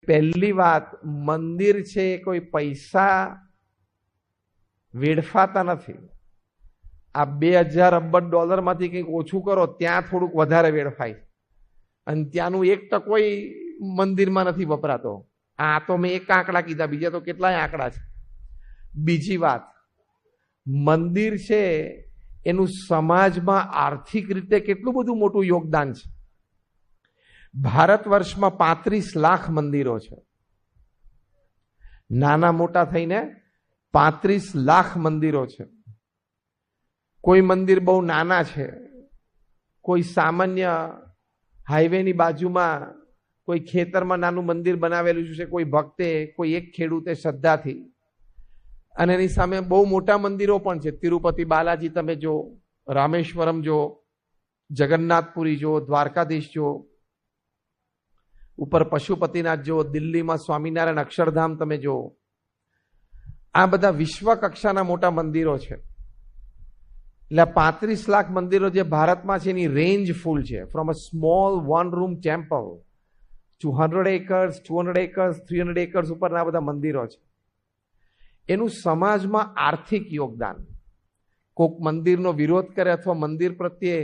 પહેલી વાત, મંદિર છે કોઈ પૈસા વેડફાતા નથી. આ 2000 અબજ ડોલરમાંથી કંઈક ઓછું કરો, ત્યાં થોડુંક વધારે વેડફાય, અને ત્યાંનું 1% મંદિરમાં નથી વપરાતો. આ તો મેં એક આંકડા કીધા, બીજા તો કેટલાય આંકડા છે. બીજી વાત, મંદિર છે એનું સમાજમાં આર્થિક રીતે કેટલું બધું મોટું યોગદાન છે. ભારત વર્ષમાં 35 લાખ મંદિરો છે. નાના મોટા થઈને 35 લાખ મંદિરો છે. કોઈ મંદિર બહુ નાના છે, કોઈ સામાન્ય હાઈવેની બાજુમાં કોઈ ખેતરમાં નાનું મંદિર બનાવેલું છે, કોઈ ભક્તે, કોઈ એક ખેડૂતે શ્રદ્ધાથી, અને એની સામે બહુ મોટા મંદિરો પણ છે. તિરુપતિ બાલાજી તમે જો, રામેશ્વરમ જો, જગન્નાથપુરી જો, દ્વારકાધીશ જો, ઉપર પશુપતિનાથ જો, દિલ્હીમાં સ્વામિનારાયણ અક્ષરધામ તમે જો. આ બધા વિશ્વ કક્ષાના મોટા મંદિરો છે. એટલે 35 લાખ મંદિરો જે ભારતમાં છે એની રેન્જ ફૂલ છે. From a small 1 room temple to 100 acres, 200 acres, 300 acres ઉપરના બધા મંદિરો છે. એનું સમાજમાં આર્થિક યોગદાન. કોઈક મંદિરનો વિરોધ કરે અથવા મંદિર પ્રત્યે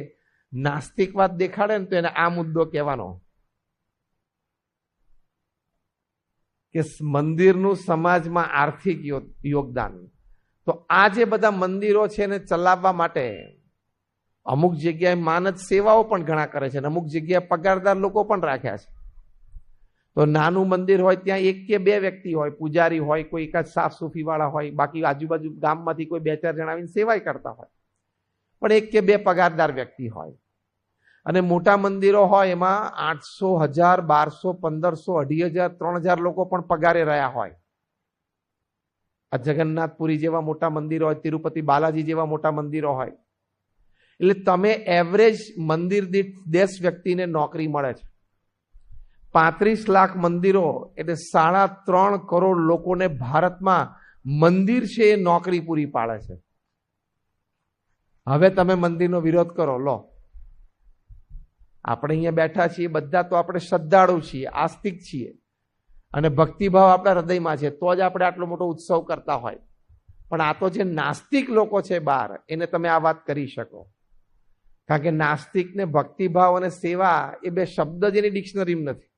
નાસ્તિકવાદ દેખાડે ને તો એને આ મુદ્દો કહેવાનો કે મંદિરનું સમાજમાં આર્થિક યોગદાન. તો આ જે બધા મંદિરો છે એને ચલાવવા માટે અમુક જગ્યાએ માનદ સેવાઓ પણ ઘણા કરે છે, અને અમુક જગ્યાએ પગારદાર લોકો પણ રાખ્યા છે. તો નાનું મંદિર હોય ત્યાં 1 કે 2 વ્યક્તિ હોય, પૂજારી હોય, કોઈ એકાદ સાફ સુફી વાળા હોય, બાકી આજુબાજુ ગામમાંથી કોઈ 2-4 જણા આવીને સેવાય કરતા હોય, પણ 1 કે 2 પગારદાર વ્યક્તિ હોય. અને મોટા મંદિરો હોય એમાં 800, 1000, 1200, 1500, 3000 લોકો પણ પગારે રહ્યા હોય. આ જગન્નાથપુરી જેવા મોટા મંદિરો હોય, તિરુપતિ બાલાજી જેવા મોટા મંદિરો હોય. એટલે તમે એવરેજ મંદિર દીઠ 10 વ્યક્તિને નોકરી મળે છે. 35 લાખ મંદિરો એટલે 3.5 કરોડ લોકોને ભારતમાં મંદિર છે એ નોકરી પૂરી પાડે છે. હવે તમે મંદિરનો વિરોધ કરો. લો, આપણે અહીંયા બેઠા છીએ બધા, તો આપણે શ્રદ્ધાળુ છીએ, આસ્તિક છીએ, અને ભક્તિભાવ આપણા હૃદયમાં છે, તો જ આપણે આટલો મોટો ઉત્સવ કરતા હોય. પણ આ તો જે નાસ્તિક લોકો છે બહાર, એને તમે આ વાત કરી શકો. કારણ કે નાસ્તિક ને ભક્તિભાવ અને સેવા એ 2 શબ્દ જ એની ડિક્શનરીમાં નથી.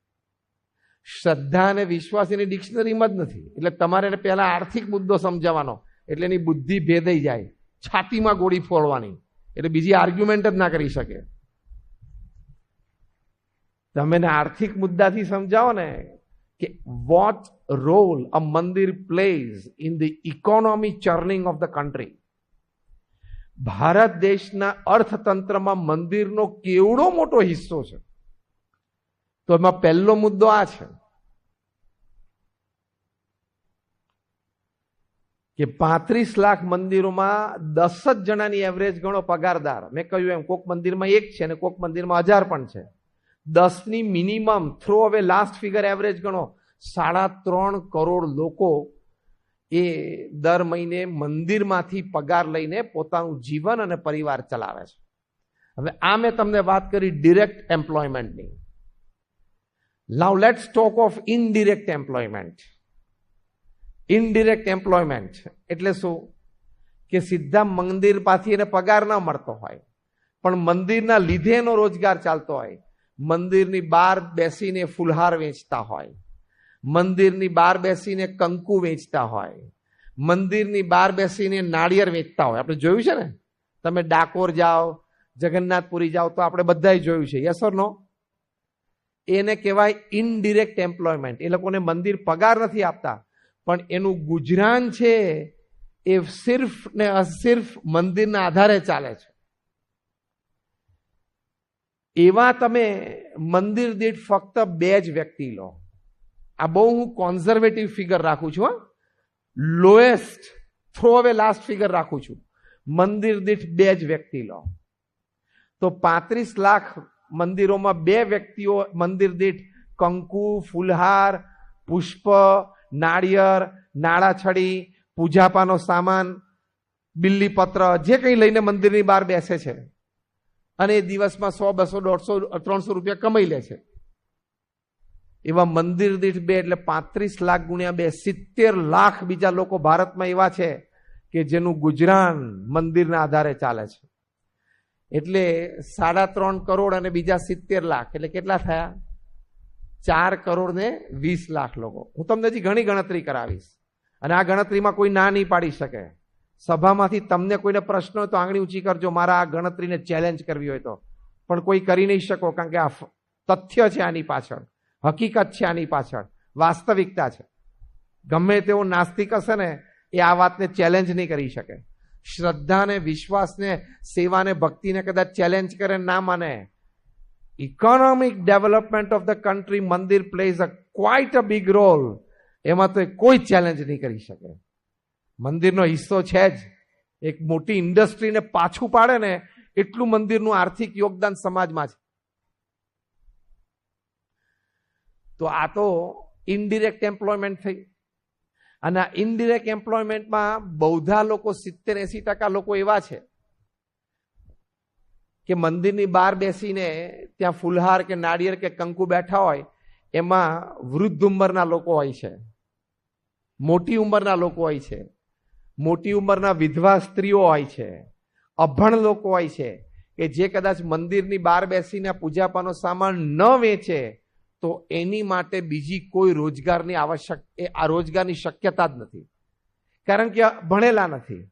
શ્રદ્ધા અને વિશ્વાસ એની ડિક્શનરીમાં જ નથી. એટલે તમારે પહેલા આર્થિક મુદ્દો સમજાવવાનો, એટલે એની બુદ્ધિ ભેદાઈ જાય, છાતીમાં ગોળી ફોડવાની, એટલે બીજી આર્ગ્યુમેન્ટ જ ના કરી શકે. તમે એને આર્થિક મુદ્દાથી સમજાવો ને કે વોટ રોલ અ મંદિર plays in the economy churning of the country. Bharat દેશના અર્થતંત્રમાં મંદિરનો કેવડો મોટો હિસ્સો છે. તો એમાં પહેલો મુદ્દો આ છે કે 35 લાખ મંદિરોમાં 10 જ જણાની એવરેજ ગણો પગારદાર. મેં કહ્યું એમ, કોઈક મંદિરમાં 1 છે અને કોઈક મંદિરમાં 1000 પણ છે. 10ની મિનિમમ, થ્રો હવે લાસ્ટ ફિગર એવરેજ ગણો, 3.5 કરોડ લોકો એ દર મહિને મંદિરમાંથી પગાર લઈને પોતાનું જીવન અને પરિવાર ચલાવે છે. હવે આ મેં તમને વાત કરી ડિરેક્ટ એમ્પ્લોયમેન્ટની. Now let's talk of indirect employment. Indirect employment એટલે શું? કે સીધા મંદિર પાછી એને પગાર ના મળતો હોય, પણ મંદિરના લીધે એનો રોજગાર ચાલતો હોય. મંદિરની બહાર બેસીને ફુલહાર વેચતા હોય, મંદિરની બહાર બેસીને કંકુ વેચતા હોય, મંદિરની બહાર બેસીને નાળિયેર વેચતા હોય. આપણે જોયું છે ને, તમે ડાકોર જાઓ, જગન્નાથપુરી જાઓ તો આપણે બધાય જોયું છે. યસ ઓર નો? એને કહેવાય ઇનડિરેક્ટ એમ્પ્લોયમેન્ટ. એ લોકોને મંદિર પગાર નથી આપતા, પણ એનું ગુજરાન છે એ સિર્ફ ને સિર્ફ મંદિરના આધારે ચાલે છે. એવા તમે મંદિર દીઠ ફક્ત 2 જ વ્યક્તિ લો. આ બહુ હું કોન્ઝર્વેટિવ ફિગર રાખું છું, લોએસ્ટ થ્રો હવે લાસ્ટ ફિગર રાખું છું. મંદિર દીઠ 2 જ વ્યક્તિ લો તો 35 લાખ મંદિરોમાં 2 વ્યક્તિઓ મંદિર દીઠ કંકુ, ફુલહાર, પુષ્પ, નાળિયેર, નાળાછડી, પૂજાપાનો સામાન, બિલ્લીપત્ર જે કંઈ લઈને મંદિરની બહાર બેસે છે, અને એ દિવસમાં 100, 200, 150, 300 રૂપિયા કમાઈ લે છે. એવા મંદિર દીઠ 2 એટલે 35 લાખ ગુણ્યા 2 70 લાખ બીજા લોકો ભારતમાં એવા છે કે જેનું ગુજરાન મંદિરના આધારે ચાલે છે. એટલે 3.5 કરોડ અને બીજા 70 લાખ એટલે કેટલા થયા? 4 કરોડ ને 20 લાખ લોકો. હું તમને હજી ઘણી ગણતરી કરાવીશ અને આ ગણતરીમાં કોઈ ના નહીં પાડી શકે. સભામાંથી તમને કોઈને પ્રશ્ન હોય તો આંગળી ઊંચી કરજો, મારા આ ગણતરીને ચેલેન્જ કરવી હોય તો. પણ કોઈ કરી નહીં શકો, કારણ કે આ તથ્ય છે, આની પાછળ હકીકત છે, આની પાછળ વાસ્તવિકતા છે. ગમે તેવો નાસ્તિક હશે ને એ આ વાતને ચેલેન્જ નહીં કરી શકે. શ્રદ્ધાને, વિશ્વાસને, સેવાને, ભક્તિને કદાચ ચેલેન્જ કરે ના માને. Economic development of the country મંદિર plays a quite a big role. એમાં તો કોઈ ચેલેન્જ નહીં કરી શકે. મંદિરનો હિસ્સો છે જ. એક મોટી ઇન્ડસ્ટ્રીને પાછું પાડે ને એટલું મંદિરનું આર્થિક યોગદાન સમાજમાં છે. તો આ તો ઇનડિરેક્ટ એમ્પ્લોયમેન્ટ થઈ. અને આ ઇનડિરેક્ટ એમ્પ્લોયમેન્ટમાં બૌદ્ધા લોકો 70-80% લોકો એવા છે કે મંદિરની બહાર બેસીને ત્યાં ફુલહાર કે નાળિયેર કે કંકુ બેઠા હોય, એમાં વૃદ્ધ ઉંમરના લોકો હોય છે, મોટી ઉંમરના લોકો હોય છે, મોટી ઉંમરના વિધવા સ્ત્રીઓ હોય છે, અભણ લોકો હોય છે કે જે કદાચ મંદિરની બહાર બેસીને પૂજાપાનો સામાન ન વેચે તો એની માટે બીજી કોઈ રોજગારની આ રોજગારની શક્યતા જ નથી, કારણ કે ભણેલા નથી.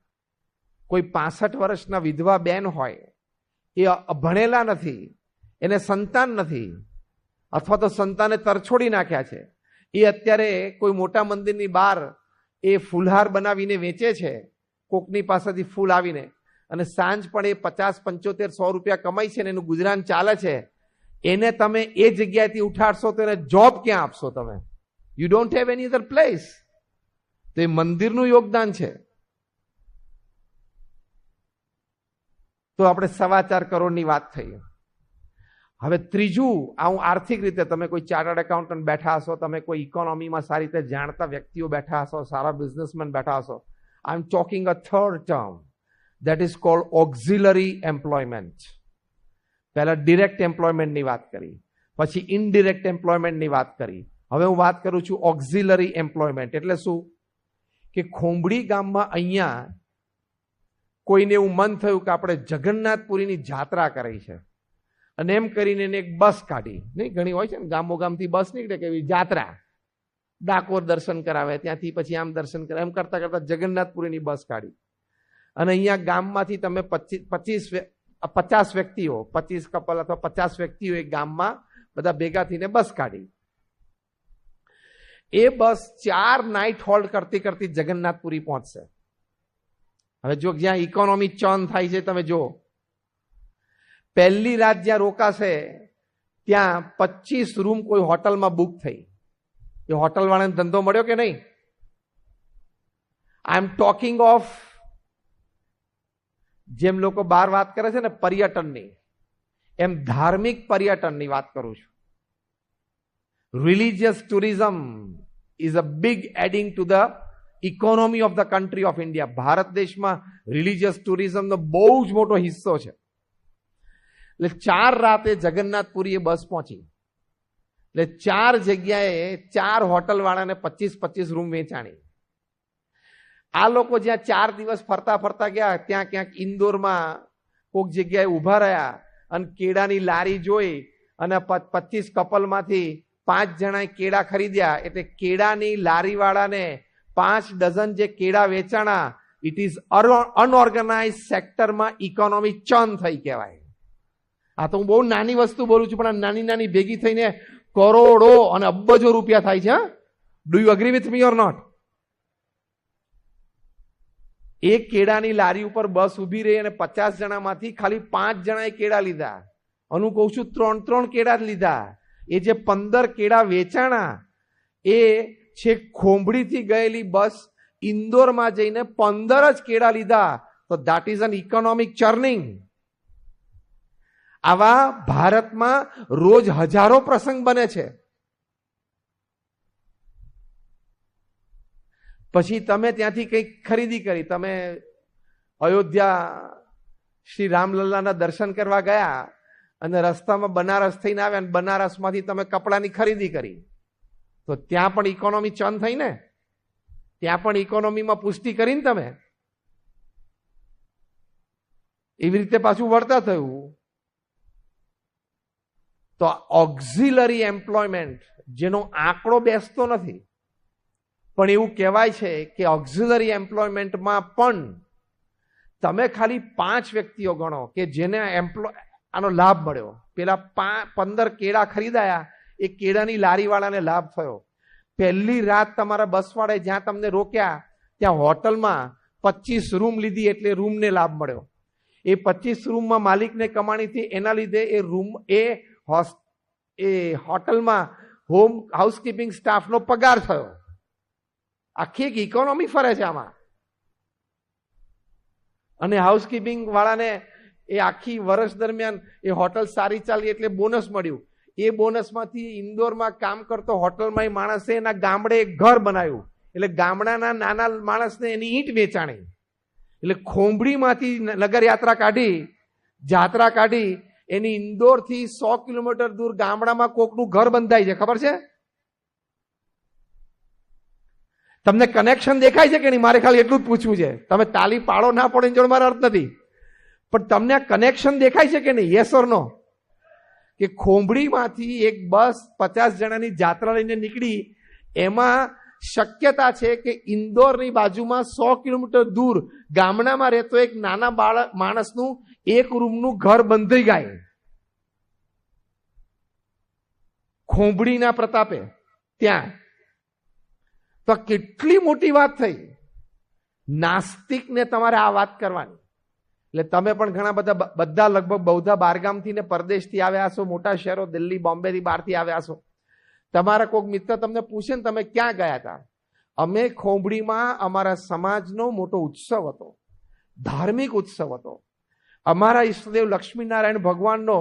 કોઈ 65 વર્ષના વિધવા બેન હોય, એ ભણેલા નથી, એને સંતાન નથી, અથવા તો સંતાને તરછોડી નાખ્યા છે. એ અત્યારે કોઈ મોટા મંદિરની બહાર એ ફૂલહાર બનાવીને વેચે છે કોકની પાસેથી ફૂલ આવીને, અને સાંજ પણ એ 50, 75, 100 રૂપિયા કમાય છે ને એનું ગુજરાન ચાલે છે. એને તમે એ જગ્યાએથી ઉઠાડશો તો એને જોબ ક્યાં આપશો તમે? You don't have any other place. તો એ મંદિરનું યોગદાન છે. તો આપણે 4.25 કરોડની વાત થઈ. હવે ત્રીજું, હું આર્થિક રીતે, તમે કોઈ ચાર્ટર્ડ એકાઉન્ટન્ટ બેઠા હશો, તમે કોઈ ઇકોનોમીમાં સારી રીતે જાણતા વ્યક્તિઓ બેઠા હશો, સારા બિઝનેસમેન બેઠા હશો. I am talking a third term that is called auxiliary employment. પહેલા ડિરેક્ટ એમ્પ્લોયમેન્ટની વાત કરી, પછી ઇનડિરેક્ટ એમ્પ્લોયમેન્ટની વાત કરી. હવે હું વાત કરું છું ઓક્ઝિલરી એમ્પ્લોયમેન્ટ. એટલે શું? કે ખોંભડી ગામમાં અહીંયા કોઈને એવું મન થયું કે આપણે જગન્નાથપુરીની જાત્રા કરી છે, અને એમ કરીને એને એક બસ કાઢી. નહીં, ઘણી હોય છે ને ગામો ગામથી બસ નીકળે કે જાત્રા, ડાકોર દર્શન કરાવે, ત્યાંથી પછી આમ દર્શન કરાવે, એમ કરતા કરતા જગન્નાથપુરીની બસ કાઢી. અને અહીંયા ગામમાંથી તમે 50 વ્યક્તિઓ, 25 કપલ અથવા 50 વ્યક્તિઓ એક ગામમાં બધા ભેગા થઈને બસ કાઢી. એ બસ 4 નાઇટ હોલ્ડ કરતી કરતી જગન્નાથપુરી પહોંચશે. હવે જો જ્યાં ઇકોનોમી ચર્ન થાય છે, તમે જો પહેલી રાત જ્યાં રોકાશે ત્યાં 25 રૂમ કોઈ હોટલમાં બુક થઈ. એ હોટલ વાળાને ધંધો મળ્યો કે નહીં? આઈ એમ ટોકિંગ ઓફ, જેમ લોકો બહાર વાત કરે છે ને પર્યટનની, એમ ધાર્મિક પર્યટનની વાત કરું છું. Religious tourism is a big adding to the economy of the country of India. Bharat દેશમાં રિલિજિયસ ટુરિઝમનો બહુ જ મોટો હિસ્સો છે. એટલે 4 રાતે જગન્નાથપુરી એ બસ પહોંચી. એટલે 4 જગ્યાએ 4 હોટલ વાળાને 25 રૂમ વેચાણી. આ લોકો જ્યાં 4 દિવસ ફરતા ફરતા ગયા, ત્યાં ક્યાંક ઇન્દોરમાં કોઈક જગ્યાએ ઊભા રહ્યા અને કેળાની લારી જોઈ, અને 25 કપલમાંથી 5 જણાએ કેળા ખરીદ્યા. એટલે કેળાની લારી વાળાને 5 ડઝન જે કેળા વેચાણા, ઇટ ઇઝ અનઓર્ગેનાઇઝ સેક્ટરમાં ઇકોનોમી ચર્ન થઈ કહેવાય. આ તો હું બહુ નાની વસ્તુ બોલું છું, પણ આ નાની નાની ભેગી થઈને કરોડો અને અબજો રૂપિયા થાય છે. Do you agree with me or not? એક કેળાની લારી ઉપર બસ ઉભી રહી અને 50 જણામાંથી ખાલી 5 જણાએ કેળા લીધા. હું કહું છું 3 કેળા જ લીધા. એ જે 15 કેળા વેચાણા, એ છેક ખોંભડીથી ગયેલી બસ ઇન્દોરમાં જઈને 15 જ કેળા લીધા. તો that is an economic churning. આવા ભારતમાં રોજ હજારો પ્રસંગ બને છે. પછી તમે ત્યાંથી કંઈક ખરીદી કરી, તમે અયોધ્યા શ્રી રામલલ્લાના દર્શન કરવા ગયા અને રસ્તામાં બનારસ થઈને આવ્યા, અને બનારસમાંથી તમે કપડાની ખરીદી કરી. તો ત્યાં પણ ઇકોનોમી ચર્ન થઈ ને, ત્યાં પણ ઇકોનોમીમાં પુષ્ટિ કરીને તમે એવી રીતે પાછું વળતા થયું. તો ઓક્ઝિલરી એમ્પ્લોયમેન્ટ જેનો આંકડો બેસતો નથી, પણ એવું કહેવાય છે કે ઓક્ઝિલરી એમ્પ્લોયમેન્ટમાં પણ તમે ખાલી 5 વ્યક્તિઓ ગણો કે જેને આનો લાભ મળ્યો. પેલા 15 કેળા ખરીદાયા, એ કેળાની લારીવાળાને લાભ થયો. પહેલી રાત તમારા બસવાળાએ જ્યાં તમને રોક્યા ત્યાં હોટલમાં 25 રૂમ લીધી એટલે રૂમને લાભ મળ્યો. એ 25 રૂમમાં માલિકને કમાણી થઈ, એના લીધે એ રૂમ એ હોટલમાં હોમ હાઉસકીપિંગ સ્ટાફનો પગાર થયો. આખી એક ઇકોનોમી ફરે છે આમાં. અને હાઉસકીપિંગ વાળાને એ આખી વર્ષ દરમિયાન એ હોટલ સારી ચાલી એટલે બોનસ મળ્યું. એ બોનસમાંથી ઇન્દોરમાં કામ કરતો હોટલમાં માણસે એના ગામડે એક ઘર બનાવ્યું, એટલે ગામડાના નાના માણસને એની ઈંટ વેચાણી. એટલે ખોંભડીમાંથી નગર યાત્રા કાઢી, જાત્રા કાઢી, એની ઇન્દોરથી 100 કિલોમીટર દૂર ગામડામાં કોકનું ઘર બંધાય છે. ખબર છે તમને? કનેક્શન દેખાય છે કે નહીં? મારે ખાલી એટલું જ પૂછવું છે. તમે તાલી પાડો ના પડો એની જોડે મારો અર્થ નથી, પણ તમને આ કનેક્શન દેખાય છે કે નહીં? યસ ઓર નો? કે ખોંભડીમાંથી એક બસ 50 જણાની જાત્રા લઈને નીકળી, એમાં શક્યતા છે કે ઇન્દોરની બાજુમાં 100 કિલોમીટર દૂર ગામડામાં રહેતો એક નાના માણસનું એક રૂમનું ઘર બંધાઈ જાય ખોંભડીના પ્રતાપે ત્યાં. તો કેટલી મોટી વાત થઈ. નાસ્તિકને તમારે આ વાત કરવાની. એટલે તમે પણ ઘણા બધા લગભગ બૌદ્ધા બારગામથી ને પરદેશથી આવ્યા છો, મોટા શહેરો દિલ્હી બોમ્બેથી બહારથી આવ્યા છો. તમારા કોઈક મિત્ર તમને પૂછે ને તમે ક્યાં ગયા હતા? અમે ખોંભડીમાં અમારા સમાજનો મોટો ઉત્સવ હતો, ધાર્મિક ઉત્સવ હતો. અમારા ઈષ્ટદેવ લક્ષ્મીનારાયણ ભગવાનનો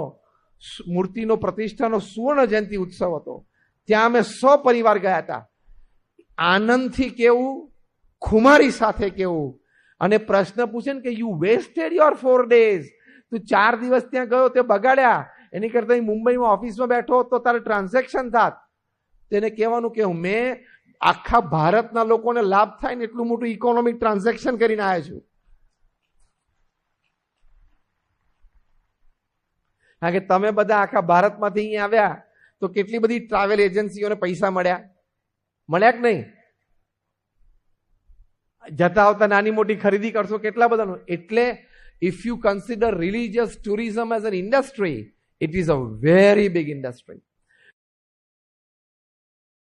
મૂર્તિનો પ્રતિષ્ઠાનો સુવર્ણ જયંતિ ઉત્સવ હતો. ત્યાં અમે સપરિવાર ગયા હતા. આનંદથી કેવું, ખુમારી સાથે કેવું. અને પ્રશ્ન પૂછે ને કે યુ વેસ્ટેડ યોર 4 days, તું 4 દિવસ ત્યાં ગયો તે બગાડ્યા, એની કરતા મુંબઈમાં ઓફિસમાં બેઠો તો તારે ટ્રાન્ઝેક્શન થાત. તેને કહેવાનું કે મેં આખા ભારતના લોકોને લાભ થાય ને એટલું મોટું ઇકોનોમિક ટ્રાન્ઝેક્શન કરીને આવ્યો છું. કારણ કે તમે બધા આખા ભારતમાંથી અહીંયા આવ્યા તો કેટલી બધી ટ્રાવેલ એજન્સીઓને પૈસા મળ્યા કે નહીં? જતા આવતા નાની મોટી ખરીદી કરશો કેટલા બધાનું. એટલે if you consider religious tourism as an industry, it is a very big industry.